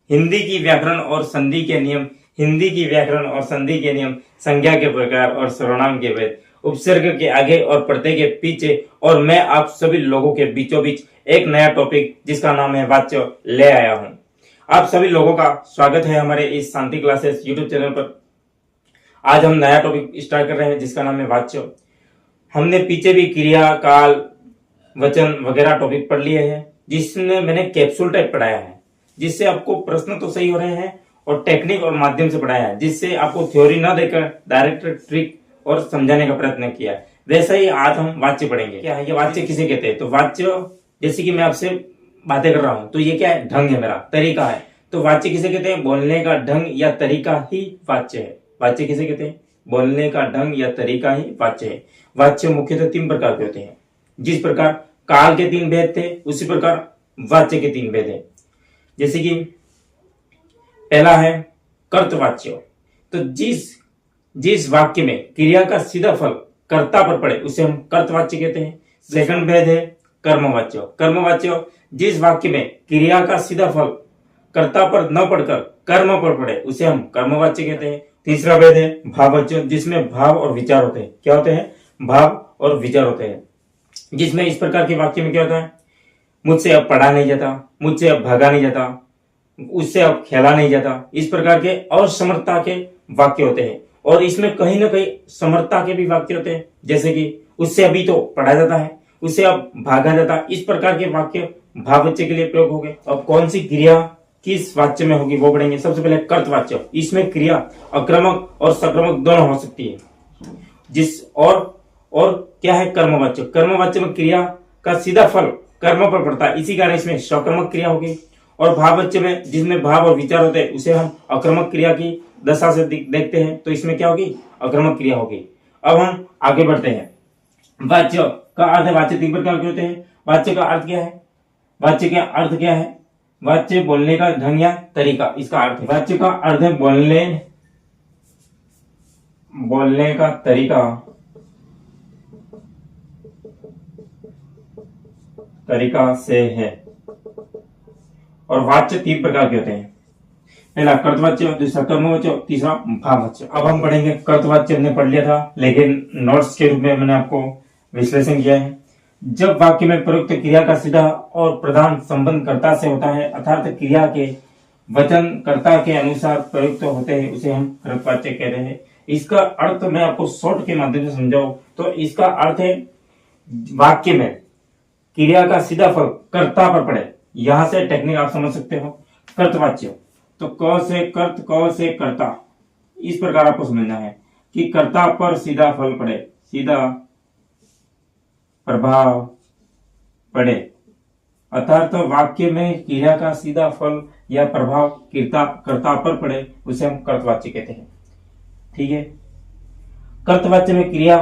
हिंदी की व्याकरण और संधि के नियम, हिंदी की व्याकरण और संधि के नियम, संज्ञा के प्रकार और सर्वनाम के भेद, उपसर्ग के आगे और प्रत्यय के पीछे, और मैं आप सभी लोगों के बीचों बीच एक नया टॉपिक जिसका नाम है वाच्य ले आया हूं। आप सभी लोगों का स्वागत है हमारे इस शांति क्लासेस यूट्यूब चैनल पर। आज हम नया टॉपिक स्टार्ट कर रहे हैं जिसका नाम है वाच्य। हमने पीछे भी क्रिया, काल, वचन वगैरह टॉपिक पढ़ लिए हैं, जिसमें मैंने कैप्सूल टाइप पढ़ाया है, जिससे आपको प्रश्न तो सही हो रहे हैं और टेक्निक और माध्यम से पढ़ाया है, जिससे आपको थ्योरी ना देकर डायरेक्ट ट्रिक और समझाने का प्रयत्न किया। वैसे ही आज हम वाच्य पढ़ेंगे। क्या है ये वाच्य, किसे कहते हैं? तो वाच्य, जैसे कि मैं आपसे बातें कर रहा हूं तो ये क्या है? ढंग है, मेरा तरीका है। तो वाच्य किसे कहते हैं? बोलने का ढंग या तरीका ही वाच्य है। वाच्य किसे कहते हैं? बोलने का ढंग या तरीका ही वाच्य है। वाच्य मुख्यतः 3 प्रकार के होते हैं। जिस प्रकार काल के 3 भेद थे, उसी प्रकार वाच्य के 3 भेद है। जैसे कि पहला है कर्तवाच्य। तो जिस वाक्य में क्रिया का सीधा फल कर्ता पर पड़े उसे हम कर्तवाच्य कहते हैं। सेकंड भेद है कर्मवाच्य। कर्मवाच्य, जिस वाक्य में क्रिया का सीधा फल कर्ता पर न पड़कर कर्म पर पड़े उसे हम कर्मवाच्य कहते हैं। तीसरा भेद है भाववाच्य, जिसमें भाव और विचार होते हैं। क्या होते हैं? भाव और विचार होते हैं। जिसमें इस प्रकार के वाक्य में क्या होता है? मुझसे अब पढ़ा नहीं जाता, मुझसे अब भागा नहीं जाता, उससे अब खेला नहीं जाता। इस प्रकार के असमर्थता के वाक्य होते हैं। और इसमें कहीं ना कहीं समर्थता के भी वाक्य होते हैं, जैसे कि उससे अभी तो पढ़ा जाता है, उससे अब भागा जाता। इस प्रकार के वाक्य भाववाच्य के लिए प्रयोग हो गए। अब कौन सी क्रिया किस वाच्य में होगी वो पढ़ेंगे। सबसे पहले कर्तवाच्य। इसमें क्रिया अक्रमक और सक्रमक दोनों हो सकती है। और क्या है? कर्मवाच्य। कर्मवाच्य में क्रिया का सीधा फल कर्म पर पड़ता है, इसी कारण इसमें सक्रमक क्रिया होगी। और भाववाच्य में, जिसमें भाव और विचार होते हैं, उसे हम अक्रमक क्रिया की दशा से देखते हैं, तो इसमें क्या होगी? अक्रमक क्रिया होगी। अब हम आगे बढ़ते हैं। वाच्य का अर्थ है, वाच्य 3 प्रकार के होते हैं। वाच्य का अर्थ क्या है? वाच्य का अर्थ क्या है? वाच्य बोलने का ढंग या तरीका, इसका अर्थ है। वाच्य का अर्थ है बोलने का तरीका से है। और वाच्य 3 प्रकार के होते हैं। पहला कर्तवाच्य, दूसरा कर्मवाच्य, तीसरा भाववाच्य। अब हम पढ़ेंगे कर्तवाच्य। हमने पढ़ लिया था, लेकिन नोट्स के रूप में मैंने आपको विश्लेषण किया है। जब वाक्य में प्रयुक्त क्रिया का सीधा और प्रधान संबंध कर्ता से होता है, अर्थात क्रिया के वचन कर्ता के अनुसार प्रयुक्त होते हैं, उसे हम कर्तवाच्य कहते हैं। इसका अर्थ मैं आपको शॉर्ट के माध्यम से समझाऊं तो इसका अर्थ है वाक्य में क्रिया का सीधा फल कर्ता पर पड़े। यहां से टेक्निक आप समझ सकते हो। कर्तवाच्य तो क से कर्त, क से कर्ता, इस प्रकार आपको समझना है कि कर्ता पर सीधा फल पड़े, सीधा प्रभाव पड़े। अर्थात तो वाक्य में क्रिया का सीधा फल या प्रभाव कर्ता पर पड़े उसे हम कर्तवाच्य कहते हैं। ठीक है। कर्तवाच्य में क्रिया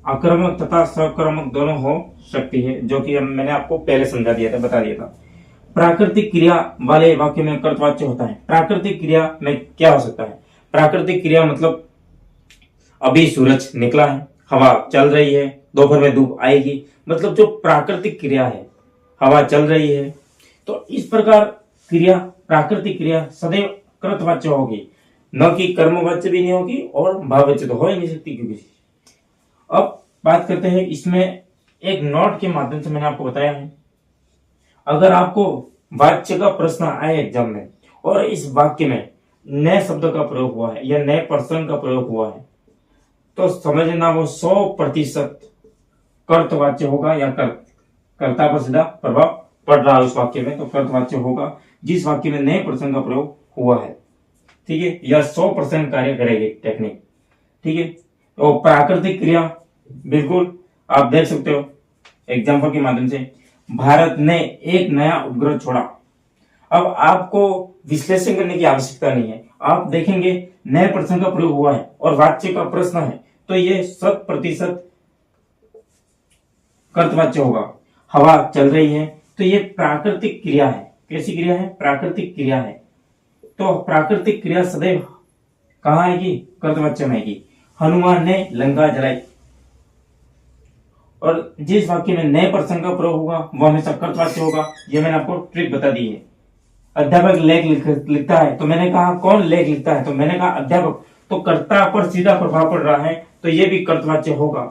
आक्रमक तथा सक्रमक दोनों हो सकती है, जो कि मैंने आपको पहले समझा दिया था, बता दिया था। प्राकृतिक क्रिया वाले वाक्य में कर्तवाच्य होता है। प्राकृतिक क्रिया में क्या हो सकता है? प्राकृतिक क्रिया मतलब अभी सूरज निकला है, हवा चल रही है, दोपहर में धूप आएगी, मतलब जो प्राकृतिक क्रिया है, हवा चल रही है। तो इस प्रकार क्रिया, प्राकृतिक क्रिया सदैव कर्तवाच्य होगी, न कि कर्मवाच्य भी नहीं होगी और भाववाच्य तो हो ही नहीं सकती। क्योंकि अब बात करते हैं, इसमें एक नोट के माध्यम से मैंने आपको बताया है, अगर आपको वाच्य का प्रश्न आए एग्जाम में और इस वाक्य में नए शब्द का प्रयोग हुआ है या नए पर्सन का प्रयोग हुआ है, तो समझना वो 100% कर्तवाच्य होगा या कर्ता पर सीधा प्रभाव पड़ रहा है उस वाक्य में, तो कर्तवाच्य होगा जिस वाक्य में नए पर्सन का प्रयोग हुआ है। ठीक है। यह 100% कार्य करेगी टेक्निक। ठीक है। तो प्राकृतिक क्रिया बिल्कुल आप देख सकते हो एग्जाम्पल के माध्यम से। भारत ने एक नया उपग्रह छोड़ा। अब आपको विश्लेषण करने की आवश्यकता नहीं है, आप देखेंगे नए पर्सन का प्रयोग हुआ है और वाच्य का प्रश्न है, तो ये 100% कर्तवाच्य होगा। हवा चल रही है, तो ये प्राकृतिक क्रिया है। कैसी क्रिया है? प्राकृतिक क्रिया है। तो प्राकृतिक क्रिया सदैव कहाँ आएगी? कर्तवाच्य में आएगी। हनुमान ने लंका जलाई, और जिस वाक्य में नए पर्सन का प्रयोग होगा वो हमेशा कर्तवाच्य होगा। ये मैंने आपको ट्रिक बता दी है। अध्यापक लेख लिखता है, तो मैंने कहा कौन लेख लिखता है, तो मैंने कहा अध्यापक। तो कर्ता पर सीधा प्रभाव पड़ रहा है, तो ये भी कर्तवाच्य होगा।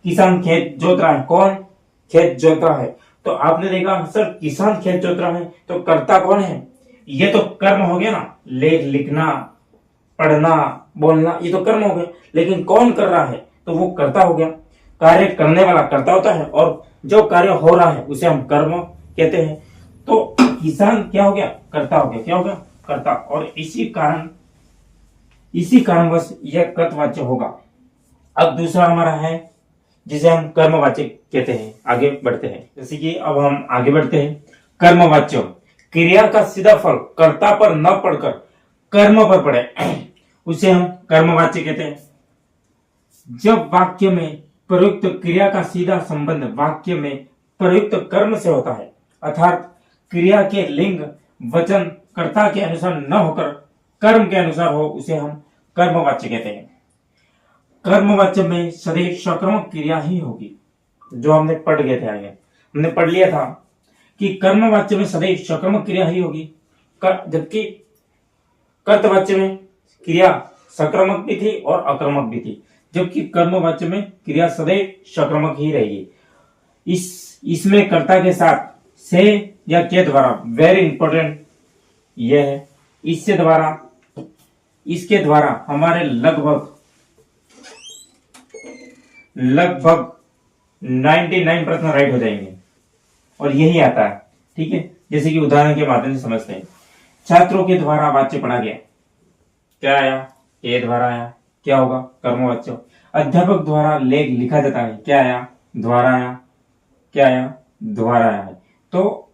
किसान खेत जोत रहा है, कौन खेत जोत रहा है, तो आपने देखा सर किसान खेत जोत रहा है, तो कर्ता कौन है, ये तो कर्म हो गया ना, लेख लिखना, पढ़ना, बोलना, ये तो कर्म हो गया। लेकिन कौन कर रहा है, तो वो कर्ता हो गया। कार्य करने वाला कर्ता होता है, और जो कार्य हो रहा है उसे हम कर्म कहते हैं। तो किसान क्या हो गया, कर्ता हो गया। क्या हो गया, कर्ता। और इसी कारणवश यह कर्तवाच्य होगा। अब दूसरा हमारा है जिसे हम कर्मवाच्य कहते हैं। आगे बढ़ते हैं, जैसे कि अब हम आगे बढ़ते हैं। कर्मवाच्य, क्रिया का सीधा फल कर्ता पर न पड़कर कर्म पर पड़े, उसे हम कर्मवाच्य कहते हैं। जब वाक्य में प्रयुक्त क्रिया का सीधा संबंध वाक्य में प्रयुक्त कर्म से होता है, अर्थात क्रिया के लिंग वचन कर्ता के अनुसार न होकर कर्म के अनुसार हो, उसे हम कर्मवाच्य कहते हैं। कर्मवाच्य में सदैव सक्रमक क्रिया ही होगी, जो हमने पढ़ गए थे। आगे हमने पढ़ लिया था कि कर्मवाच्य में सदैव सक्रमक क्रिया ही होगी, जबकि कर्तवाच्य में क्रिया सक्रमक भी थी और अक्रमक भी थी, जबकि कर्मवाच्य में क्रिया सदैव सक्रमक ही रहेगी। इसमें कर्ता के साथ से या के द्वारा, वेरी इंपॉर्टेंट यह है, इसके द्वारा हमारे लगभग 99% राइट हो जाएंगे, और यही आता है। ठीक है, जैसे कि उदाहरण के माध्यम से समझते हैं। छात्रों के द्वारा वाच्य पढ़ा गया, क्या आया, ए द्वारा आया, क्या होगा, कर्मवाच्य। अध्यापक द्वारा लेख लिखा जाता है, क्या आया, द्वारा आया, क्या आया, द्वारा आया है। तो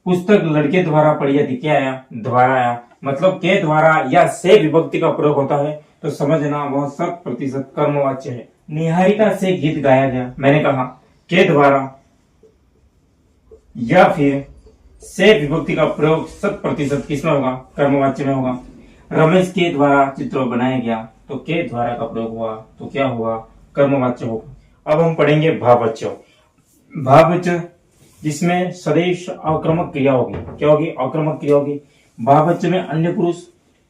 पुस्तक लड़के द्वारा पढ़ी जाती, क्या आया, द्वारा आया। मतलब के द्वारा या से विभक्ति का प्रयोग होता है, तो समझना वह 100% कर्मवाच्य है। निहारिका से गीत गाया गया, मैंने कहा के द्वारा या फिर से विभक्ति का प्रयोग 100% किसमें होगा, कर्मवाच्य में होगा। रमेश के द्वारा चित्र बनाया गया, तो के द्वारा का प्रयोग हुआ, तो क्या हुआ, कर्मवाच्य होगा। अब हम पढ़ेंगे भाववाच्य। भाववाच्य जिसमें सदैव आक्रामक क्रिया होगी, क्या होगी, आक्रामक क्रिया होगी। भाववाच्य में अन्य पुरुष,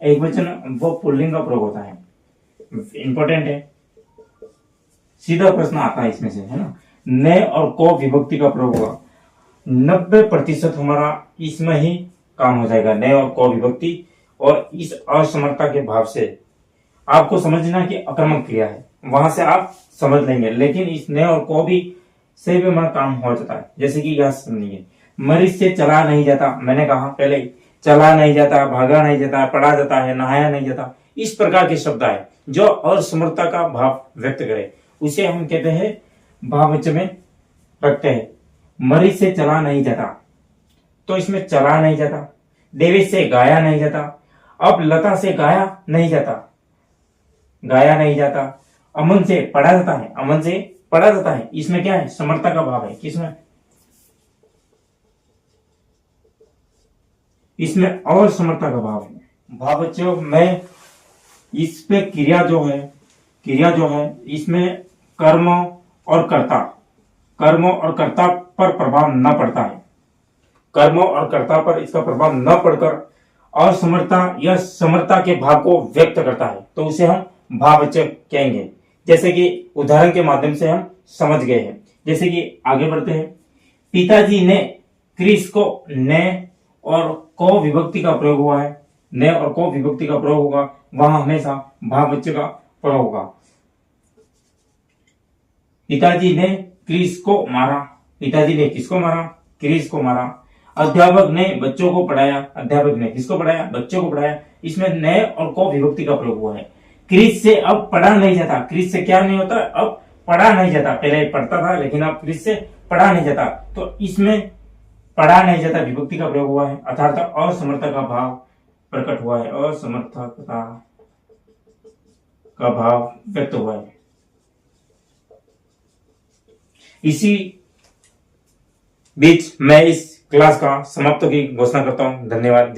एक वचन व पुल्लिंग का प्रयोग होता है। इंपॉर्टेंट है, सीधा प्रश्न आता है इसमें से, है ना। ने और को विभक्ति का प्रयोग होगा। 90% हमारा इसमें ही काम हो जाएगा, ने और को विभक्ति। और इस असमर्थता के भाव से आपको समझना कि आक्रामक क्रिया है, वहां से आप समझ लेंगे। लेकिन इस ने और को भी से भी हमारा काम हो जाता है, जैसे कि यह समझिए, मरीज से चला नहीं जाता, मैंने कहा पहले ही, चला नहीं जाता, भागा नहीं जाता, पढ़ा जाता है, नहाया नहीं जाता। इस प्रकार के शब्द आए जो असमर्थता का भाव व्यक्त करे, उसे हम कहते हैं भाववाच्य में रखते हैं। मरीज से चला नहीं जाता, तो इसमें चला नहीं जाता। देवी से गाया नहीं जाता, अब लता से गाया नहीं जाता, गाया नहीं जाता। अमन से पढ़ा जाता है, अमन से पढ़ा जाता है। इसमें क्या है, समर्थता का भाव है, किसमें, इसमें और समर्थता का भाव है। भाववाच्य में इस पे क्रिया जो है इसमें कर्म और कर्ता पर प्रभाव न पड़ता है। कर्म और कर्ता पर इसका प्रभाव न पड़कर असमर्थता या समर्थता के भाव को व्यक्त करता है, तो उसे हम भाववाच्य कहेंगे। जैसे कि उदाहरण के माध्यम से हम समझ गए हैं। जैसे कि आगे बढ़ते हैं। पिताजी ने, क्रिस को ने और को विभक्ति का प्रयोग हुआ है, ने और को विभक्ति का प्रयोग होगा, वहां हमेशा भाववाच्य का प्रयोग होगा। पिताजी ने क्रिस को मारा, पिताजी ने किसको मारा, क्रिस को मारा। अध्यापक ने बच्चों को पढ़ाया, अध्यापक ने किसको पढ़ाया, बच्चों को पढ़ाया। इसमें ने और को विभक्ति का प्रयोग हुआ है। क्रिस से अब पढ़ा नहीं जाता, क्रिस से क्या नहीं होता, अब पढ़ा नहीं जाता। पहले पढ़ता था, लेकिन अब क्रिस से पढ़ा नहीं जाता, तो इसमें पढ़ा नहीं जाता विभक्ति का प्रयोग हुआ है, अर्थात असमर्थता का भाव प्रकट हुआ है, असमर्थता का भाव व्यक्त हुआ है। इसी बीच मैं इस क्लास का समाप्त की घोषणा करता हूं। धन्यवाद।